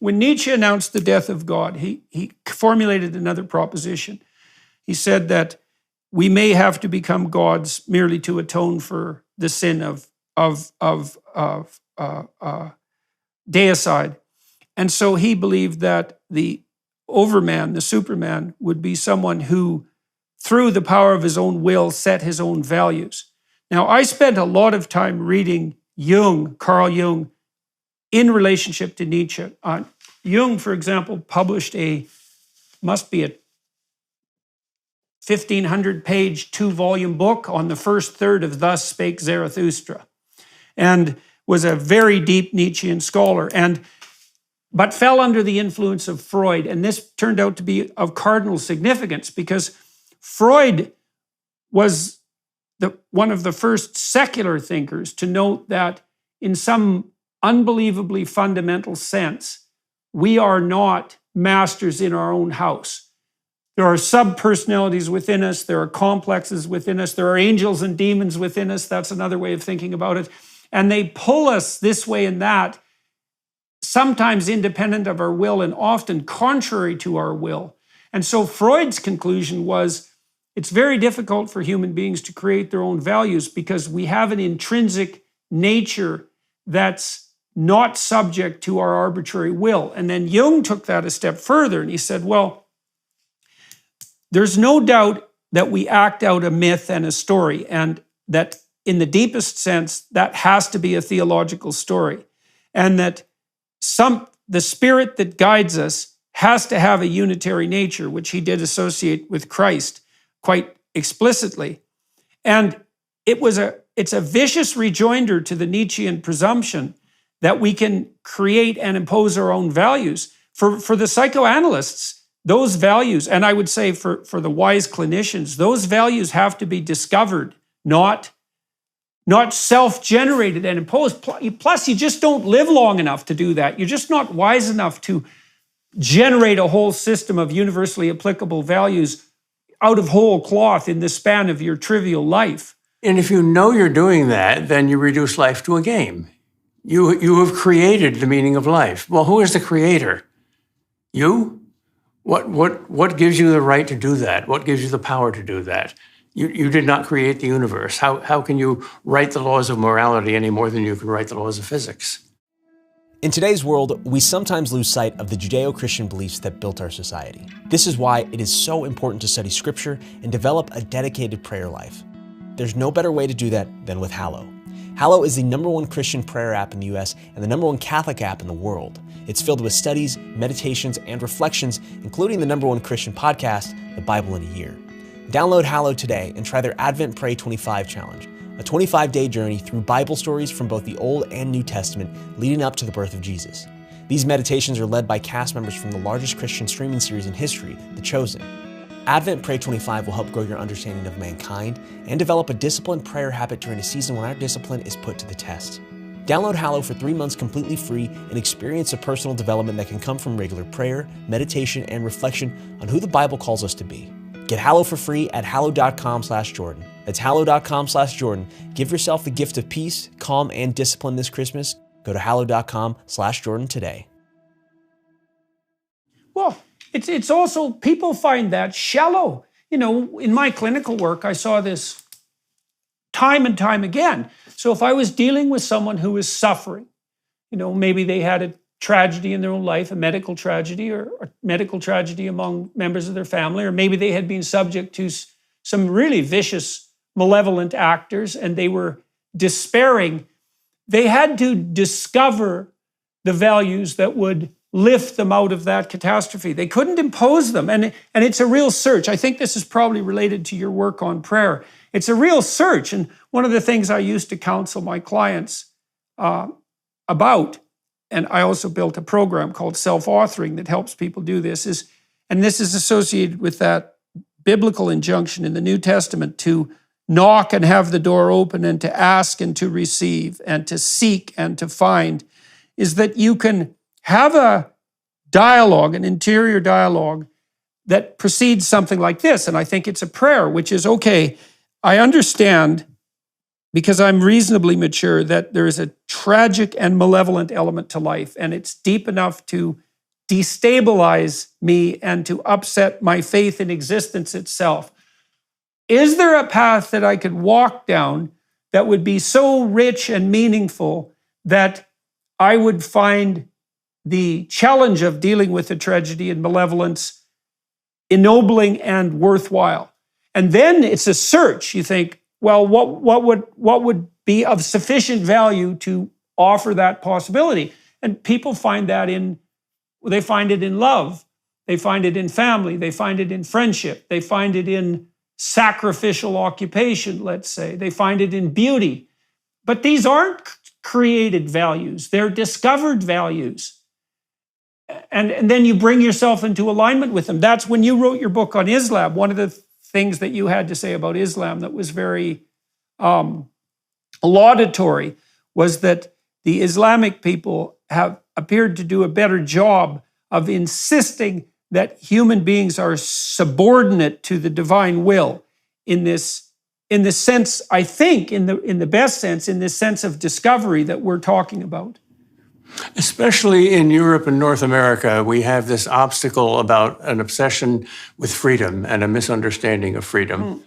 when Nietzsche announced the death of God, he formulated another proposition. He said that we may have to become gods merely to atone for the sin of deicide. And so he believed that the overman, the superman, would be someone who, through the power of his own will, set his own values. Now, I spent a lot of time reading Carl Jung, in relationship to Nietzsche. Jung, for example, published must be a 1,500-page, 2-volume book on the first third of Thus Spake Zarathustra, and was a very deep Nietzschean scholar, but fell under the influence of Freud. And this turned out to be of cardinal significance because Freud was one of the first secular thinkers to note that in some unbelievably fundamental sense, we are not masters in our own house. There are sub-personalities within us. There are complexes within us. There are angels and demons within us. That's another way of thinking about it. And they pull us this way and that, sometimes independent of our will and often contrary to our will. And so Freud's conclusion was, it's very difficult for human beings to create their own values because we have an intrinsic nature that's not subject to our arbitrary will. And then Jung took that a step further and he said, well, there's no doubt that we act out a myth and a story, and that in the deepest sense, that has to be a theological story, and that the spirit that guides us has to have a unitary nature, which he did associate with Christ quite explicitly. And it's a vicious rejoinder to the Nietzschean presumption that we can create and impose our own values. For the psychoanalysts, those values, and I would say for the wise clinicians, those values have to be discovered, not self-generated and imposed. Plus, you just don't live long enough to do that. You're just not wise enough to generate a whole system of universally applicable values out of whole cloth in the span of your trivial life. And if you know you're doing that, then you reduce life to a game. You have created the meaning of life. Well, who is the creator? You? What gives you the right to do that? What gives you the power to do that? You did not create the universe. How can you write the laws of morality any more than you can write the laws of physics? In today's world, we sometimes lose sight of the Judeo-Christian beliefs that built our society. This is why it is so important to study Scripture and develop a dedicated prayer life. There's no better way to do that than with Hallow. Hallow is the #1 Christian prayer app in the US and the #1 Catholic app in the world. It's filled with studies, meditations, and reflections, including the #1 Christian podcast, The Bible in a Year. Download Hallow today and try their Advent Pray 25 challenge, a 25-day journey through Bible stories from both the Old and New Testament leading up to the birth of Jesus. These meditations are led by cast members from the largest Christian streaming series in history, The Chosen. Advent Pray 25 will help grow your understanding of mankind and develop a disciplined prayer habit during a season when our discipline is put to the test. Download Hallow for 3 months completely free and experience a personal development that can come from regular prayer, meditation, and reflection on who the Bible calls us to be. Get Hallow for free at hallow.com/Jordan. That's hallow.com/Jordan. Give yourself the gift of peace, calm, and discipline this Christmas. Go to hallow.com/Jordan today. Well, it's also, people find that shallow. You know, in my clinical work, I saw this time and time again. So if I was dealing with someone who was suffering, you know, maybe they had a tragedy in their own life, a medical tragedy or a medical tragedy among members of their family, or maybe they had been subject to some really vicious, malevolent actors and they were despairing, they had to discover the values that would lift them out of that catastrophe. They couldn't impose them. And it's a real search. I think this is probably related to your work on prayer. It's a real search. And one of the things I used to counsel my clients about, and I also built a program called Self-Authoring that helps people do this, and this is associated with that biblical injunction in the New Testament to knock and have the door open and to ask and to receive and to seek and to find, is that you can have a dialogue, an interior dialogue that precedes something like this. And I think it's a prayer, which is, okay, I understand, because I'm reasonably mature, that there is a tragic and malevolent element to life, and it's deep enough to destabilize me and to upset my faith in existence itself. Is there a path that I could walk down that would be so rich and meaningful that I would find the challenge of dealing with the tragedy and malevolence ennobling and worthwhile? And then it's a search. You think, well, what would be of sufficient value to offer that possibility? And people find that they find it in love, they find it in family, they find it in friendship, they find it in sacrificial occupation, let's say, they find it in beauty. But these aren't created values, they're discovered values. And then you bring yourself into alignment with them. That's when you wrote your book on Islam. One of the things that you had to say about Islam that was very laudatory was that the Islamic people have appeared to do a better job of insisting that human beings are subordinate to the divine will in the sense, I think, in the best sense, in this sense of discovery that we're talking about. Especially in Europe and North America, we have this obstacle about an obsession with freedom and a misunderstanding of freedom.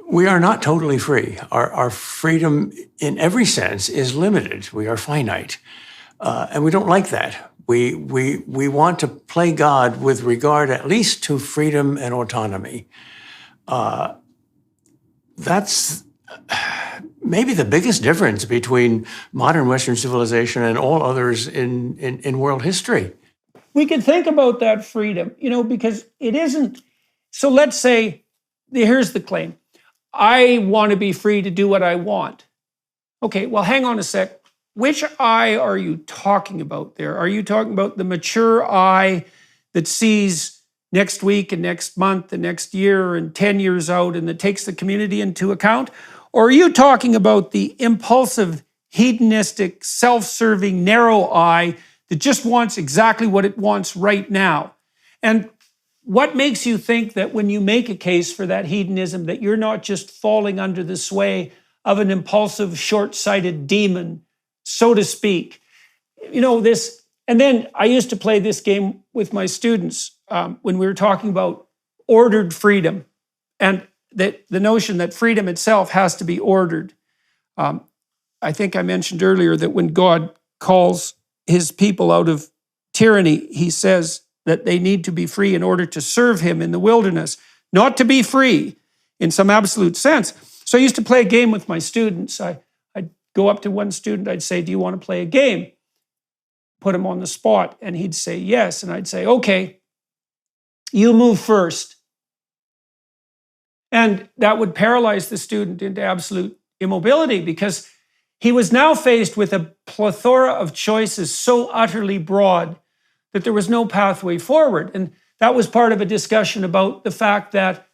We are not totally free. Our freedom, in every sense, is limited. We are finite, and we don't like that. We want to play God with regard, at least, to freedom and autonomy. That's maybe the biggest difference between modern Western civilization and all others in world history. We could think about that freedom, because it isn't. So let's say, here's the claim. I want to be free to do what I want. Okay, well, hang on a sec. Which I are you talking about there? Are you talking about the mature I that sees next week and next month and next year and 10 years out and that takes the community into account? Or are you talking about the impulsive, hedonistic, self-serving, narrow I that just wants exactly what it wants right now? And what makes you think that when you make a case for that hedonism, that you're not just falling under the sway of an impulsive, short-sighted demon, so to speak? This. And then I used to play this game with my students when we were talking about ordered freedom and the notion that freedom itself has to be ordered. I think I mentioned earlier that when God calls his people out of tyranny, he says that they need to be free in order to serve him in the wilderness, not to be free in some absolute sense. So I used to play a game with my students. I'd go up to one student, I'd say, do you want to play a game? Put him on the spot, and he'd say yes. And I'd say, okay, you move first. And that would paralyze the student into absolute immobility because he was now faced with a plethora of choices so utterly broad that there was no pathway forward. And that was part of a discussion about the fact that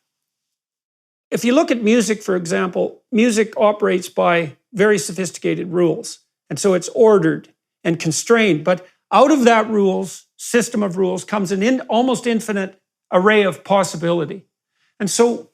if you look at music, for example, music operates by very sophisticated rules. And so it's ordered and constrained. But out of that system of rules comes an almost infinite array of possibility. And so,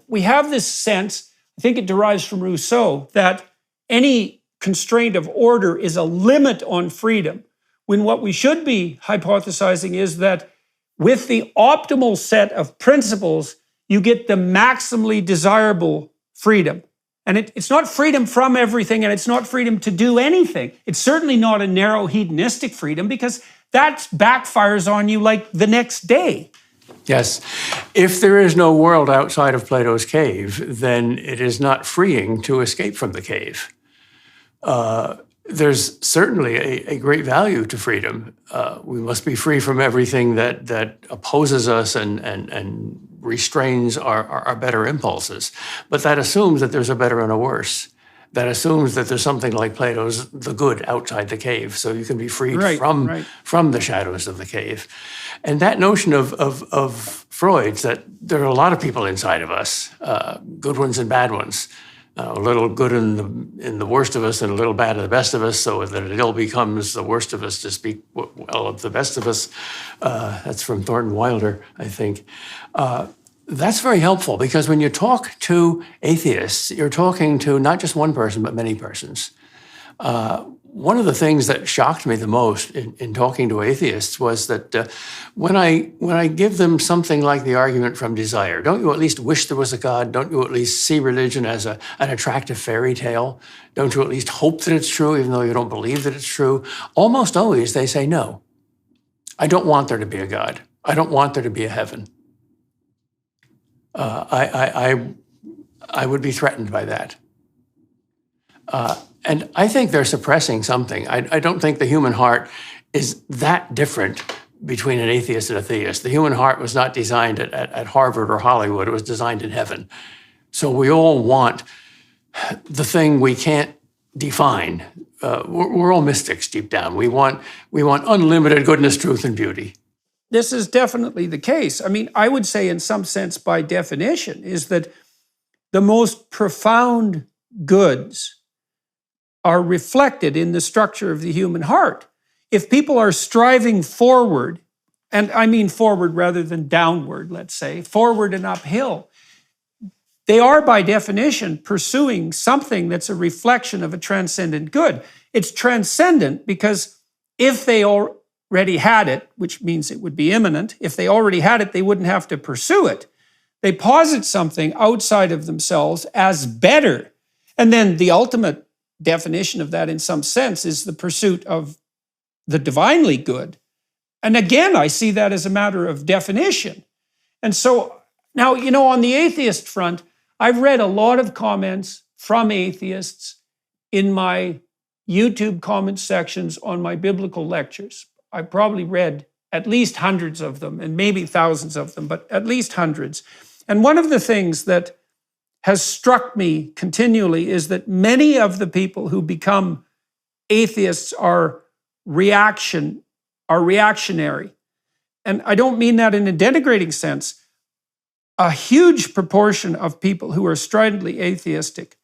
we have this sense, I think it derives from Rousseau, that any constraint of order is a limit on freedom, when what we should be hypothesizing is that with the optimal set of principles, you get the maximally desirable freedom. And it's not freedom from everything, and it's not freedom to do anything. It's certainly not a narrow hedonistic freedom, because that backfires on you like the next day. Yes. If there is no world outside of Plato's cave, then it is not freeing to escape from the cave. There's certainly a great value to freedom. We must be free from everything that opposes us and restrains our better impulses. But that assumes that there's a better and a worse. That assumes that there's something like Plato's the good outside the cave, so you can be freed from the shadows of the cave. And that notion of Freud's, that there are a lot of people inside of us, good ones and bad ones, a little good in the worst of us and a little bad in the best of us, so that it ill becomes the worst of us to speak well of the best of us. That's from Thornton Wilder, I think. That's very helpful, because when you talk to atheists, you're talking to not just one person, but many persons. one of the things that shocked me the most in talking to atheists was that when I give them something like the argument from desire, don't you at least wish there was a God? Don't you at least see religion as an attractive fairy tale? Don't you at least hope that it's true, even though you don't believe that it's true? Almost always they say, no, I don't want there to be a God. I don't want there to be a heaven. I would be threatened by that. And I think they're suppressing something. I don't think the human heart is that different between an atheist and a theist. The human heart was not designed at Harvard or Hollywood. It was designed in heaven. So we all want the thing we can't define. We're all mystics deep down. We want unlimited goodness, truth, and beauty. This is definitely the case. I mean, I would say in some sense, by definition, is that the most profound goods are reflected in the structure of the human heart. If people are striving forward, and I mean forward rather than downward, let's say, forward and uphill, they are by definition pursuing something that's a reflection of a transcendent good. It's transcendent because if they already had it, which means it would be imminent, if they already had it, they wouldn't have to pursue it. They posit something outside of themselves as better. And then the ultimate definition of that in some sense is the pursuit of the divinely good. And again, I see that as a matter of definition. And so now, on the atheist front, I've read a lot of comments from atheists in my YouTube comment sections on my biblical lectures. I probably read at least hundreds of them, and maybe thousands of them, but at least hundreds. And one of the things that has struck me continually is that many of the people who become atheists are reactionary. And I don't mean that in a denigrating sense. A huge proportion of people who are stridently atheistic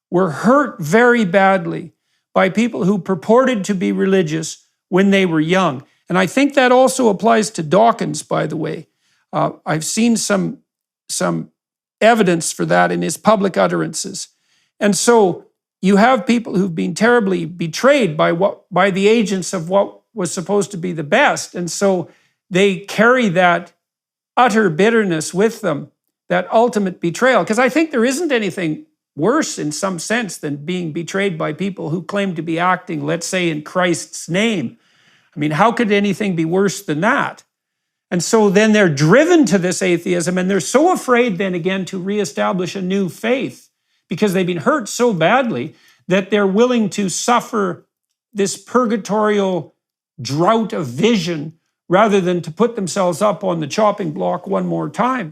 were hurt very badly by people who purported to be religious when they were young. And I think that also applies to Dawkins, by the way. I've seen some evidence for that in his public utterances. And so you have people who've been terribly betrayed by the agents of what was supposed to be the best. And so they carry that utter bitterness with them, that ultimate betrayal. Because I think there isn't anything worse in some sense than being betrayed by people who claim to be acting, let's say, in Christ's name. I mean, how could anything be worse than that? And so then they're driven to this atheism, and they're so afraid then again to reestablish a new faith because they've been hurt so badly that they're willing to suffer this purgatorial drought of vision rather than to put themselves up on the chopping block one more time.